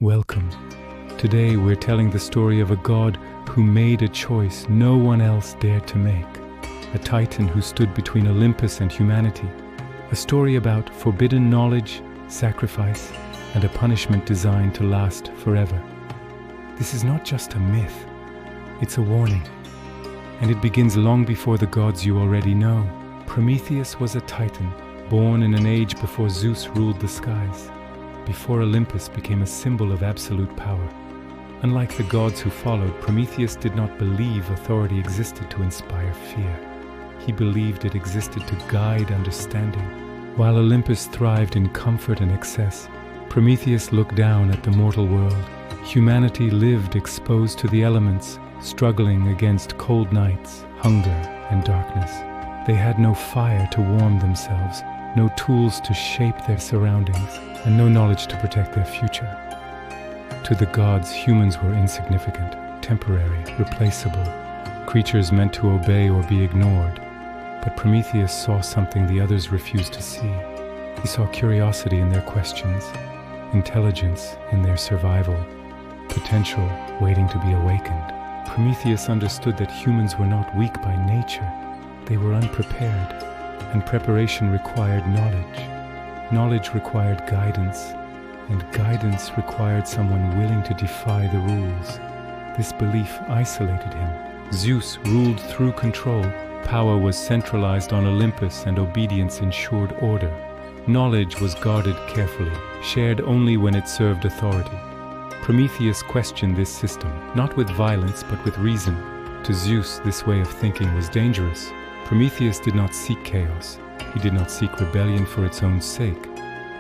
Welcome. Today we're telling the story of a god who made a choice no one else dared to make. A titan who stood between Olympus and humanity. A story about forbidden knowledge, sacrifice, and a punishment designed to last forever. This is not just a myth, it's a warning. And it begins long before the gods you already know. Prometheus was a titan, born in an age before Zeus ruled the skies, before Olympus became a symbol of absolute power. Unlike the gods who followed, Prometheus did not believe authority existed to inspire fear. He believed it existed to guide understanding. While Olympus thrived in comfort and excess, Prometheus looked down at the mortal world. Humanity lived exposed to the elements, struggling against cold nights, hunger, and darkness. They had no fire to warm themselves, no tools to shape their surroundings, and no knowledge to protect their future. To the gods, humans were insignificant, temporary, replaceable, creatures meant to obey or be ignored. But Prometheus saw something the others refused to see. He saw curiosity in their questions, intelligence in their survival, potential waiting to be awakened. Prometheus understood that humans were not weak by nature. They were unprepared, and preparation required knowledge. Knowledge required guidance, and guidance required someone willing to defy the rules. This belief isolated him. Zeus ruled through control. Power was centralized on Olympus, and obedience ensured order. Knowledge was guarded carefully, shared only when it served authority. Prometheus questioned this system, not with violence but with reason. To Zeus, this way of thinking was dangerous. Prometheus did not seek chaos. He did not seek rebellion for its own sake.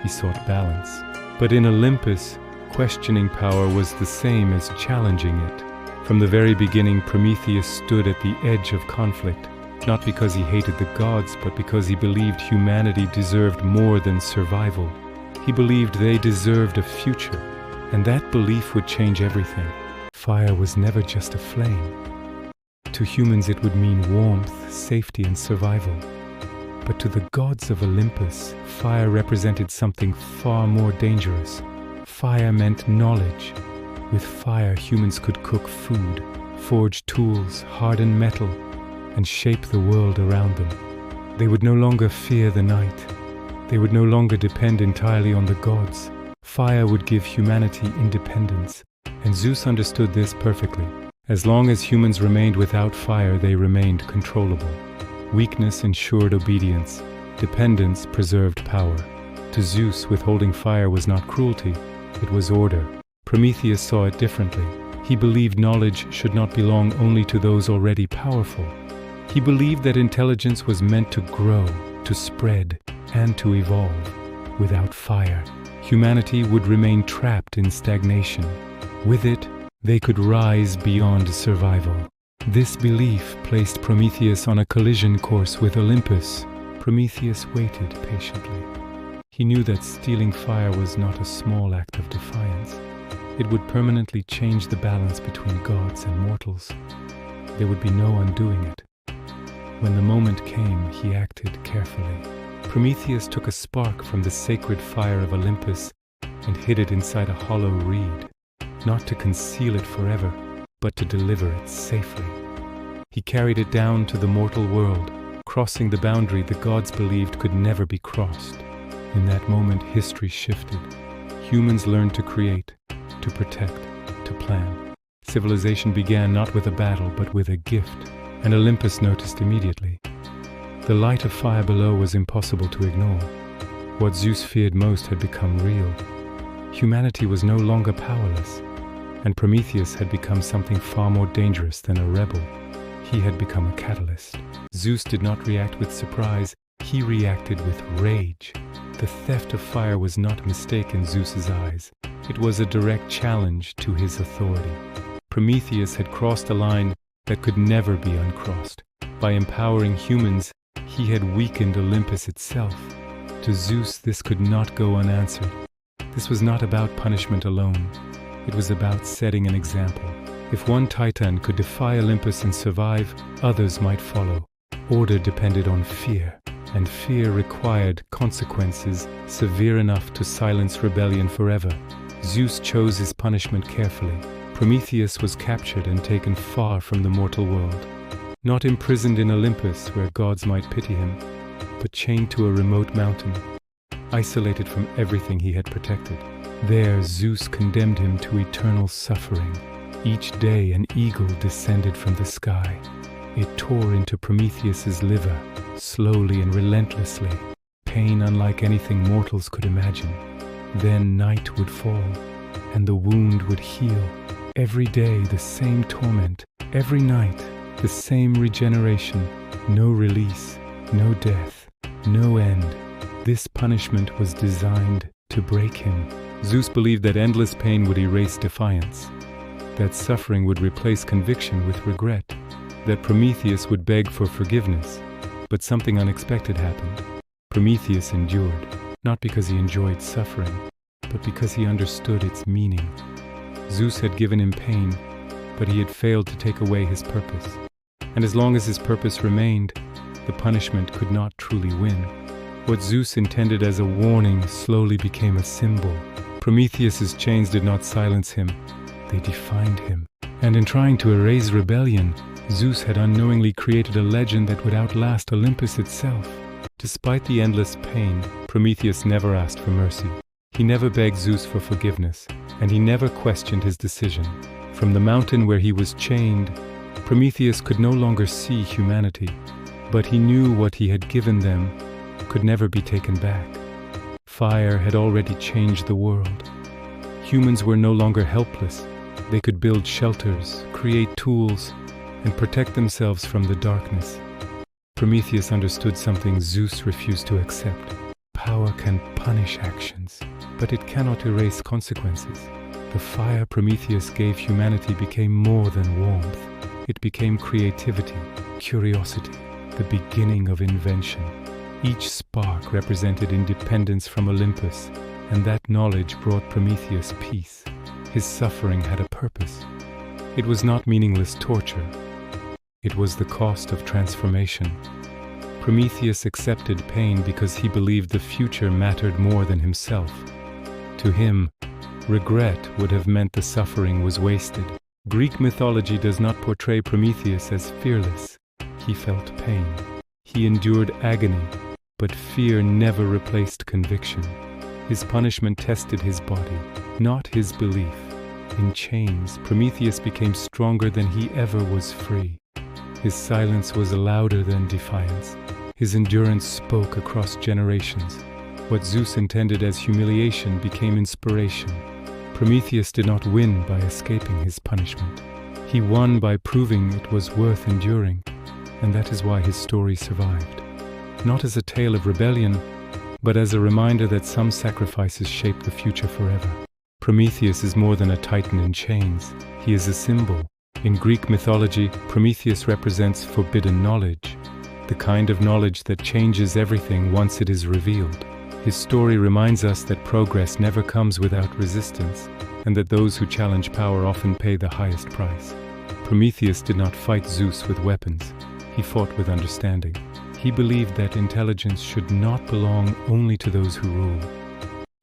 He sought balance. But in Olympus, questioning power was the same as challenging it. From the very beginning, Prometheus stood at the edge of conflict, not because he hated the gods, but because he believed humanity deserved more than survival. He believed they deserved a future, and that belief would change everything. Fire was never just a flame. To humans it would mean warmth, safety, and survival. But to the gods of Olympus, fire represented something far more dangerous. Fire meant knowledge. With fire, humans could cook food, forge tools, harden metal, and shape the world around them. They would no longer fear the night. They would no longer depend entirely on the gods. Fire would give humanity independence, and Zeus understood this perfectly. As long as humans remained without fire, they remained controllable. Weakness ensured obedience. Dependence preserved power. To Zeus, withholding fire was not cruelty, it was order. Prometheus saw it differently. He believed knowledge should not belong only to those already powerful. He believed that intelligence was meant to grow, to spread, and to evolve. Without fire, humanity would remain trapped in stagnation. With it, they could rise beyond survival. This belief placed Prometheus on a collision course with Olympus. Prometheus waited patiently. He knew that stealing fire was not a small act of defiance. It would permanently change the balance between gods and mortals. There would be no undoing it. When the moment came, he acted carefully. Prometheus took a spark from the sacred fire of Olympus and hid it inside a hollow reed, not to conceal it forever, but to deliver it safely. He carried it down to the mortal world, crossing the boundary the gods believed could never be crossed. In that moment, history shifted. Humans learned to create, to protect, to plan. Civilization began not with a battle, but with a gift, and Olympus noticed immediately. The light of fire below was impossible to ignore. What Zeus feared most had become real. Humanity was no longer powerless, and Prometheus had become something far more dangerous than a rebel. He had become a catalyst. Zeus did not react with surprise, he reacted with rage. The theft of fire was not a mistake in Zeus's eyes. It was a direct challenge to his authority. Prometheus had crossed a line that could never be uncrossed. By empowering humans, he had weakened Olympus itself. To Zeus, this could not go unanswered. This was not about punishment alone. It was about setting an example. If one titan could defy Olympus and survive, others might follow. Order depended on fear, and fear required consequences severe enough to silence rebellion forever. Zeus chose his punishment carefully. Prometheus was captured and taken far from the mortal world, not imprisoned in Olympus where gods might pity him, but chained to a remote mountain, isolated from everything he had protected. There, Zeus condemned him to eternal suffering. Each day an eagle descended from the sky. It tore into Prometheus's liver, slowly and relentlessly, pain unlike anything mortals could imagine. Then night would fall, and the wound would heal. Every day the same torment, every night the same regeneration, no release, no death, no end. This punishment was designed to break him. Zeus believed that endless pain would erase defiance, that suffering would replace conviction with regret, that Prometheus would beg for forgiveness. But something unexpected happened. Prometheus endured, not because he enjoyed suffering, but because he understood its meaning. Zeus had given him pain, but he had failed to take away his purpose. And as long as his purpose remained, the punishment could not truly win. What Zeus intended as a warning slowly became a symbol. Prometheus's chains did not silence him, they defined him. And in trying to erase rebellion, Zeus had unknowingly created a legend that would outlast Olympus itself. Despite the endless pain, Prometheus never asked for mercy. He never begged Zeus for forgiveness, and he never questioned his decision. From the mountain where he was chained, Prometheus could no longer see humanity, but he knew what he had given them could never be taken back. Fire had already changed the world. Humans were no longer helpless. They could build shelters, create tools, and protect themselves from the darkness. Prometheus understood something Zeus refused to accept. Power can punish actions, but it cannot erase consequences. The fire Prometheus gave humanity became more than warmth. It became creativity, curiosity, the beginning of invention. Each spark represented independence from Olympus, and that knowledge brought Prometheus peace. His suffering had a purpose. It was not meaningless torture. It was the cost of transformation. Prometheus accepted pain because he believed the future mattered more than himself. To him, regret would have meant the suffering was wasted. Greek mythology does not portray Prometheus as fearless. He felt pain. He endured agony, but fear never replaced conviction. His punishment tested his body, not his belief. In chains, Prometheus became stronger than he ever was free. His silence was louder than defiance. His endurance spoke across generations. What Zeus intended as humiliation became inspiration. Prometheus did not win by escaping his punishment. He won by proving it was worth enduring, and that is why his story survived. Not as a tale of rebellion, but as a reminder that some sacrifices shape the future forever. Prometheus is more than a titan in chains. He is a symbol. In Greek mythology, Prometheus represents forbidden knowledge, the kind of knowledge that changes everything once it is revealed. His story reminds us that progress never comes without resistance, and that those who challenge power often pay the highest price. Prometheus did not fight Zeus with weapons. He fought with understanding. He believed that intelligence should not belong only to those who rule.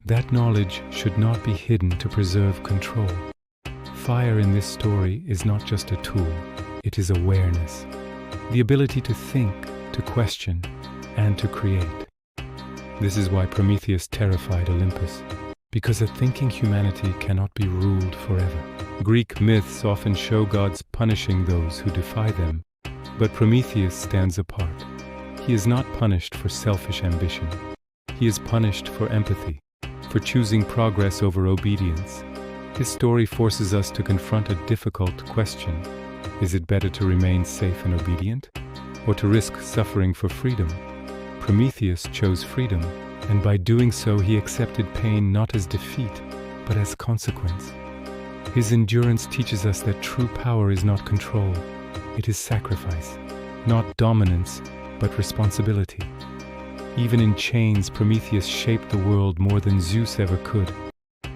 That knowledge should not be hidden to preserve control. Fire in this story is not just a tool, it is awareness. The ability to think, to question, and to create. This is why Prometheus terrified Olympus, because a thinking humanity cannot be ruled forever. Greek myths often show gods punishing those who defy them, but Prometheus stands apart. He is not punished for selfish ambition. He is punished for empathy, for choosing progress over obedience. His story forces us to confront a difficult question. Is it better to remain safe and obedient, or to risk suffering for freedom? Prometheus chose freedom, and by doing so he accepted pain not as defeat, but as consequence. His endurance teaches us that true power is not control, it is sacrifice, not dominance, but responsibility. Even in chains, Prometheus shaped the world more than Zeus ever could,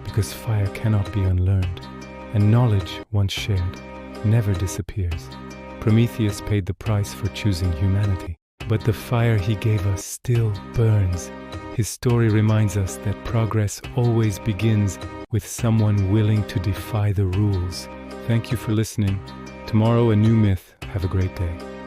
because fire cannot be unlearned, and knowledge, once shared, never disappears. Prometheus paid the price for choosing humanity, but the fire he gave us still burns. His story reminds us that progress always begins with someone willing to defy the rules. Thank you for listening. Tomorrow, a new myth. Have a great day.